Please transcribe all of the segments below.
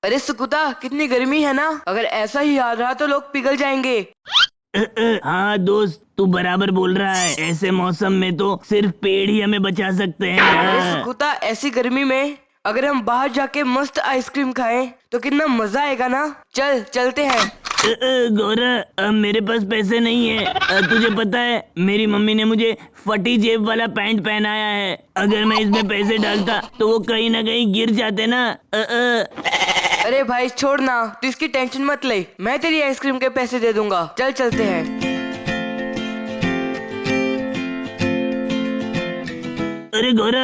अरे सुकुता, कितनी गर्मी है ना। अगर ऐसा ही हाल रहा तो लोग पिघल जाएंगे। हाँ दोस्त, तू बराबर बोल रहा है। ऐसे मौसम में तो सिर्फ पेड़ ही हमें बचा सकते हैं। अरे हाँ। सुकुता, ऐसी गर्मी में अगर हम बाहर जाके मस्त आइसक्रीम खाएं तो कितना मजा आएगा ना। चल चलते हैं। गौरा, मेरे पास पैसे नहीं है। तुझे पता है मेरी मम्मी ने मुझे फटी जेब वाला पैंट पहनाया है। अगर मैं इसमें पैसे डालता तो वो कहीं ना कहीं गिर जाते ना। अरे भाई छोड़ ना, तू इसकी टेंशन मत ले। मैं तेरी आइसक्रीम के पैसे दे दूंगा। चल चलते हैं। अरे गौरा,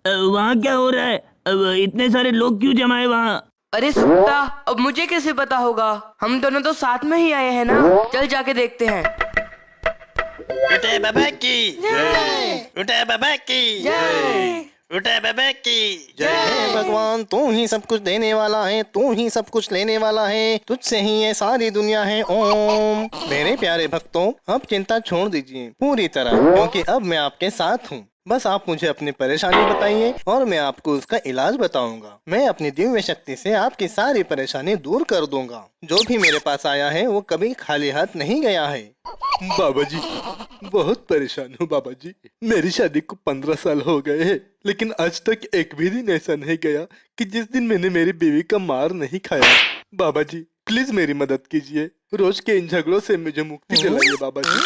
वहाँ क्या हो रहा है? इतने सारे लोग क्यों जमा है वहाँ? अरे सुकुता, अब मुझे कैसे पता होगा। हम दोनों तो साथ में ही आए हैं ना। चल जाके देखते हैं। उठे बाबा की जय, उठे बाबा की जय। उठे बाबा की जय हे भगवान, तू ही सब कुछ देने वाला है, तू ही सब कुछ लेने वाला है, तुझसे ही ये सारी दुनिया है। ओम। मेरे प्यारे भक्तों, अब चिंता छोड़ दीजिए पूरी तरह, क्योंकि अब मैं आपके साथ हूँ। बस आप मुझे अपनी परेशानी बताइए और मैं आपको उसका इलाज बताऊंगा। मैं अपनी दिव्य शक्ति से आपकी सारी परेशानी दूर कर दूंगा। जो भी मेरे पास आया है वो कभी खाली हाथ नहीं गया है। बाबा जी, बहुत परेशान हूँ बाबा जी। मेरी शादी को 15 साल हो गए हैं, लेकिन आज तक एक भी दिन ऐसा नहीं गया कि जिस दिन मैंने मेरी बीवी का मार नहीं खाया। बाबा जी प्लीज मेरी मदद कीजिए। रोज के इन झगड़ों से मुझे मुक्ति दिलाइए बाबा जी।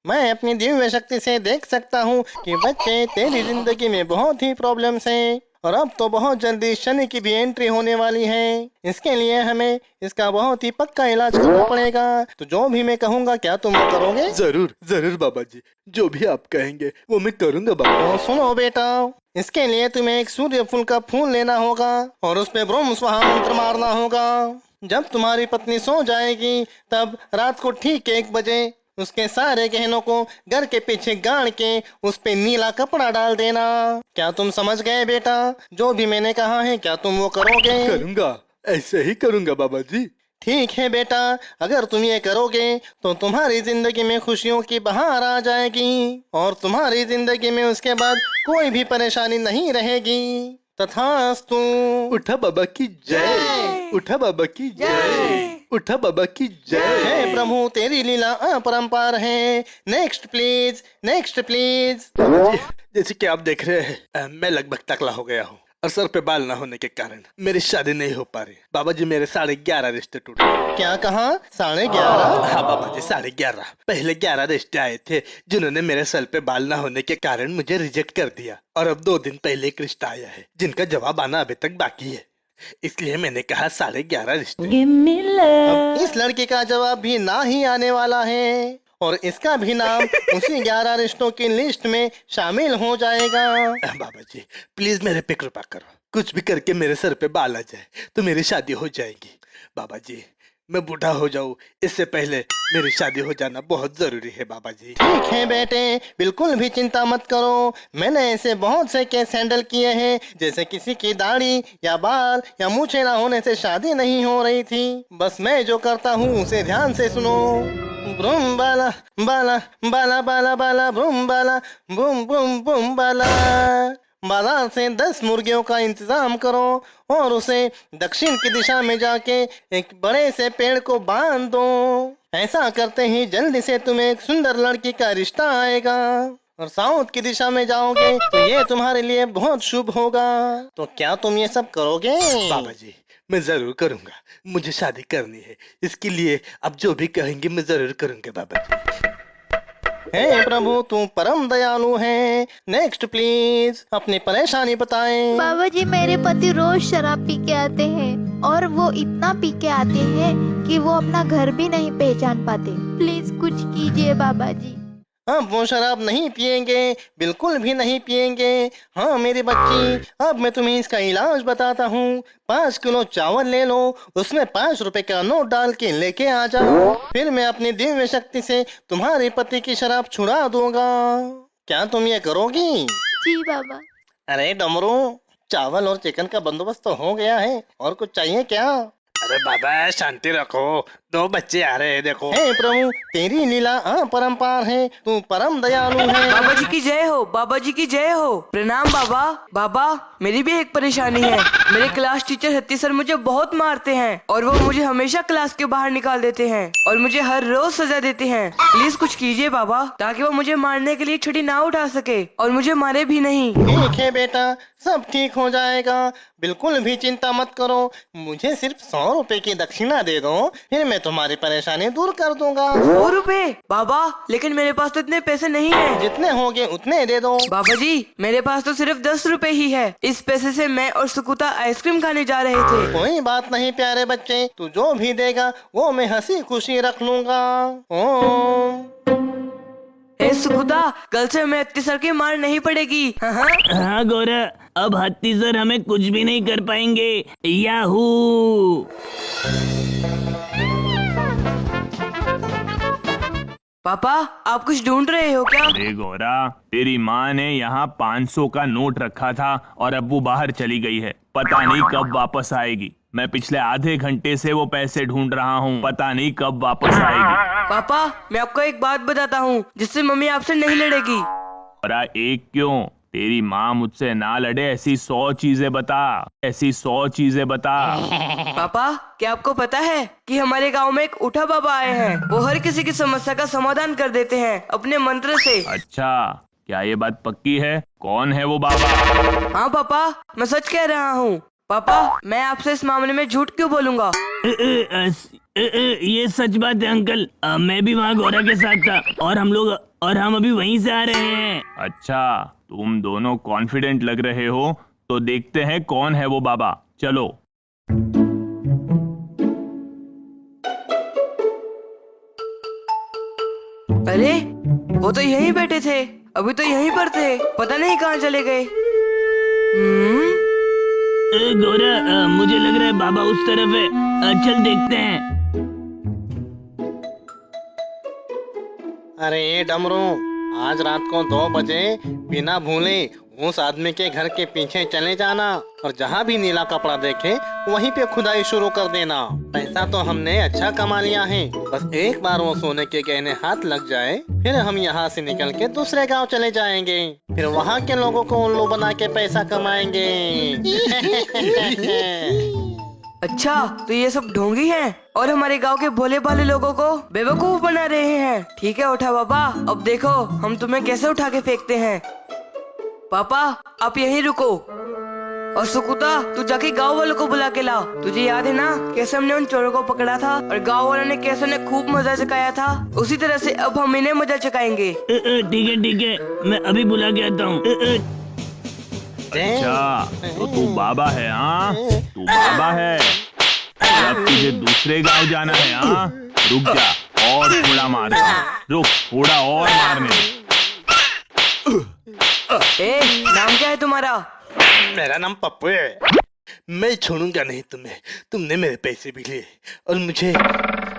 मैं अपनी दिव्य शक्ति से देख सकता हूँ कि बच्चे, तेरी जिंदगी में बहुत ही प्रॉब्लम्स हैं और अब तो बहुत जल्दी शनि की भी एंट्री होने वाली है। इसके लिए हमें इसका बहुत ही पक्का इलाज करना पड़ेगा। तो जो भी मैं कहूँगा क्या तुम वो करोगे? जरूर जरूर बाबा जी, जो भी आप कहेंगे वो मैं करूँगा बाबा। तो सुनो बेटा, इसके लिए तुम्हें एक सूर्य फूल का फूल लेना होगा और उस पे ब्रह्म स्वाहा मंत्र मारना होगा। जब तुम्हारी पत्नी सो जाएगी तब रात को ठीक 1 बजे उसके सारे गहनों को घर के पीछे गाड़ के उस पे नीला कपड़ा डाल देना। क्या तुम समझ गए बेटा? जो भी मैंने कहा है क्या तुम वो करोगे? करूँगा, ऐसे ही करूँगा बाबा जी। ठीक है बेटा, अगर तुम ये करोगे तो तुम्हारी जिंदगी में खुशियों की बहार आ जाएगी और तुम्हारी जिंदगी में उसके बाद कोई भी परेशानी नहीं रहेगी। तथास्तु। उठा बाबा की जय, उठा बाबा की जय, उठा बाबा की जय। हे प्रभु, तेरी लीला अपरंपार है। Next please, next please. बाबा जी, जैसे कि आप देख रहे हैं, मैं लगभग टकला हो गया हूँ और सर पे बाल ना होने के कारण मेरी शादी नहीं हो पा रही। बाबा जी मेरे 11.5 रिश्ते टूटे। क्या कहा? 11.5? हाँ बाबा जी, 11.5। पहले 11 रिश्ते आए थे जिन्होंने मेरे सर पे बाल ना होने के कारण मुझे रिजेक्ट कर दिया, और अब 2 दिन पहले एक रिश्ता आया है जिनका जवाब आना अभी तक बाकी है। इसलिए मैंने कहा 11.5 रिश्ते। अब इस लड़की का जवाब भी ना ही आने वाला है और इसका भी नाम उसी 11 रिश्तों की लिस्ट में शामिल हो जाएगा। बाबा जी प्लीज मेरे पे कृपा करो, कुछ भी करके मेरे सर पे बाल आ जाए तो मेरी शादी हो जाएगी। बाबा जी मैं बूढ़ा हो जाऊं इससे पहले मेरी शादी हो जाना बहुत जरूरी है बाबा जी। ठीक है बेटे, बिल्कुल भी चिंता मत करो। मैंने ऐसे बहुत से केस हैंडल किए हैं, जैसे किसी की दाढ़ी या बाल या मूछें ना होने से शादी नहीं हो रही थी। बस मैं जो करता हूँ उसे ध्यान से सुनो। ब्रूम बाला बाला बाला बाला बाला ब्रूम बाला बूम बूम बूम बाला। बाजार से 10 मुर्गियों का इंतजाम करो और उसे दक्षिण की दिशा में जाके एक बड़े से पेड़ को बांध दो। ऐसा करते ही जल्दी से तुम्हें एक सुंदर लड़की का रिश्ता आएगा और साउथ की दिशा में जाओगे तो ये तुम्हारे लिए बहुत शुभ होगा। तो क्या तुम ये सब करोगे? बाबा जी मैं जरूर करूंगा, मुझे शादी करनी है, इसके लिए आप जो भी कहेंगे मैं जरूर करूंगा बाबा जी। हे प्रभु, तुम परम दयालु हैं। नेक्स्ट प्लीज, अपनी परेशानी बताएं। बाबा जी, मेरे पति रोज शराब पी के आते हैं और वो इतना पी के आते हैं कि वो अपना घर भी नहीं पहचान पाते। प्लीज कुछ कीजिए बाबा जी। अब वो शराब नहीं पिएंगे, बिल्कुल भी नहीं पिएंगे। हाँ मेरी बच्ची, अब मैं तुम्हें इसका इलाज बताता हूँ। 5 किलो चावल ले लो, उसमें 5 रुपए का नोट डाल के लेके आ जाओ। फिर मैं अपनी दिव्य शक्ति से तुम्हारे पति की शराब छुड़ा दूंगा। क्या तुम ये करोगी? जी बाबा। अरे डमरू, चावल और चिकन का बंदोबस्त तो हो गया है, और कुछ चाहिए क्या? अरे बाबा शांति रखो, दो बच्चे आ रहे हैं देखो। हे प्रभु, तेरी लीला अपरंपार है, तू परम दयालु है। बाबा जी की जय हो, बाबा जी की जय हो। प्रणाम बाबा। बाबा, मेरी भी एक परेशानी है। मेरे क्लास टीचर हत्ती सर मुझे बहुत मारते हैं और वो मुझे हमेशा क्लास के बाहर निकाल देते हैं और मुझे हर रोज सजा देते हैं। प्लीज कुछ कीजिए बाबा, ताकि वो मुझे मारने के लिए छुरी ना उठा सके और मुझे मारे भी नहीं। ठीक है बेटा, सब ठीक हो जाएगा, बिल्कुल भी चिंता मत करो। मुझे सिर्फ 100 रुपए की दक्षिणा दे दो, फिर मैं तुम्हारी परेशानी दूर कर दूंगा। 100 रुपए? बाबा, लेकिन मेरे पास तो इतने पैसे नहीं है। जितने होंगे उतने दे दो। बाबा जी, मेरे पास तो सिर्फ 10 रुपए ही है। इस पैसे से मैं और सुकुता आइसक्रीम खाने जा रहे थे। कोई बात नहीं प्यारे बच्चे, तू जो भी देगा वो मैं हंसी खुशी रख लूंगा। ओम। ए सुकुता, कल से हमें हत्ती सर की मार नहीं पड़ेगी। हाँ गौरा, अब हत्ती सर हमें कुछ भी नहीं कर पाएंगे। याहू। पापा, आप कुछ ढूंढ रहे हो क्या? अरे गौरा, तेरी माँ ने यहाँ 500 का नोट रखा था और अब वो बाहर चली गई है। पता नहीं कब वापस आएगी। मैं पिछले आधे घंटे से वो पैसे ढूंढ रहा हूँ, पता नहीं कब वापस आएगी। पापा, मैं आपको एक बात बताता हूँ जिससे मम्मी आपसे नहीं लड़ेगी। गौरा, एक क्यों? तेरी माँ मुझसे ना लड़े ऐसी 100 चीजें बता, ऐसी 100 चीजें बता। पापा, क्या आपको पता है कि हमारे गांव में एक उठा बाबा आए हैं? वो हर किसी की समस्या का समाधान कर देते हैं अपने मंत्र से। अच्छा, क्या ये बात पक्की है? कौन है वो बाबा? हाँ पापा, मैं सच कह रहा हूँ। पापा, मैं आपसे इस मामले में झूठ क्यों बोलूँगा? ये सच बात है अंकल। मैं भी वहाँ गौरा के साथ था और हम अभी वहीं से आ रहे हैं। अच्छा, तुम दोनों कॉन्फिडेंट लग रहे हो, तो देखते हैं कौन है वो बाबा। चलो। अरे, वो तो यहीं बैठे थे, अभी तो यहीं पर थे, पता नहीं कहाँ चले गए। गौरा, मुझे लग रहा है बाबा उस तरफ है। चल देखते हैं। अरे डमरू, आज रात को 2 बजे बिना भूले उस आदमी के घर के पीछे चले जाना और जहाँ भी नीला कपड़ा देखे वहीं पे खुदाई शुरू कर देना। पैसा तो हमने अच्छा कमा लिया है, बस एक बार वो सोने के गहने हाथ लग जाए, फिर हम यहाँ से निकल के दूसरे गांव चले जाएंगे, फिर वहाँ के लोगों को उल्लू बना के पैसा कमाएंगे। अच्छा, तो ये सब ढोंगी हैं और हमारे गांव के भोले भाले लोगों को बेवकूफ बना रहे हैं। ठीक है उठा बाबा, अब देखो हम तुम्हें कैसे उठा के फेंकते हैं। पापा, आप यहीं रुको और सुकुता, तू जाके गांव वालों को बुला के ला। तुझे याद है ना कैसे हमने उन चोरों को पकड़ा था और गांव वालों ने कैसे उन्हें खूब मजा चकाया था? उसी तरह से अब हम इन्हें मजा चकाएंगे। ठीक है, मैं अभी बुला के आता हूँ। अच्छा, तो तू बाबा है? हाँ, तू बाबा है। अब तुझे दूसरे गांव जाना है? हाँ, रुक जा और थोड़ा मार, रुक थोड़ा और मारने दे। नाम क्या है तुम्हारा? मेरा नाम पप्पू है। मैं छोड़ूंगा नहीं तुम्हें। तुमने मेरे पैसे भी लिए और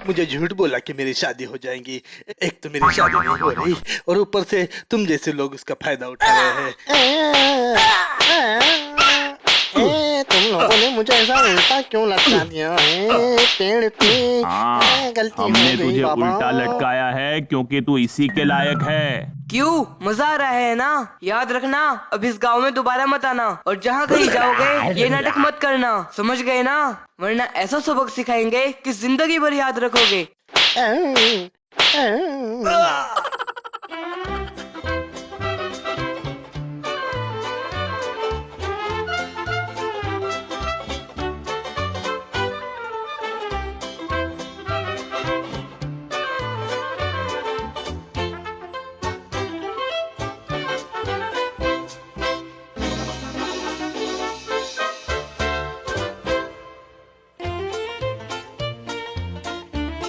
मुझे झूठ बोला कि मेरी शादी हो जाएगी। एक तो मेरी शादी नहीं हो रही और ऊपर से तुम जैसे लोग उसका फायदा उठा रहे हैं। तुम लोगों ने मुझे ऐसा उल्टा क्यों लटका दिया है पेड़ पे? हाँ, गलती हमने हो गई तुझे बाबा। उल्टा लटकाया है क्योंकि तू इसी के लायक है। क्यों, मजा आ रहा है ना? याद रखना, अब इस गांव में दोबारा मत आना और जहाँ कहीं जाओगे ये नाटक मत करना, समझ गए ना? वरना ऐसा सबक सिखाएंगे कि जिंदगी भर याद रखोगे।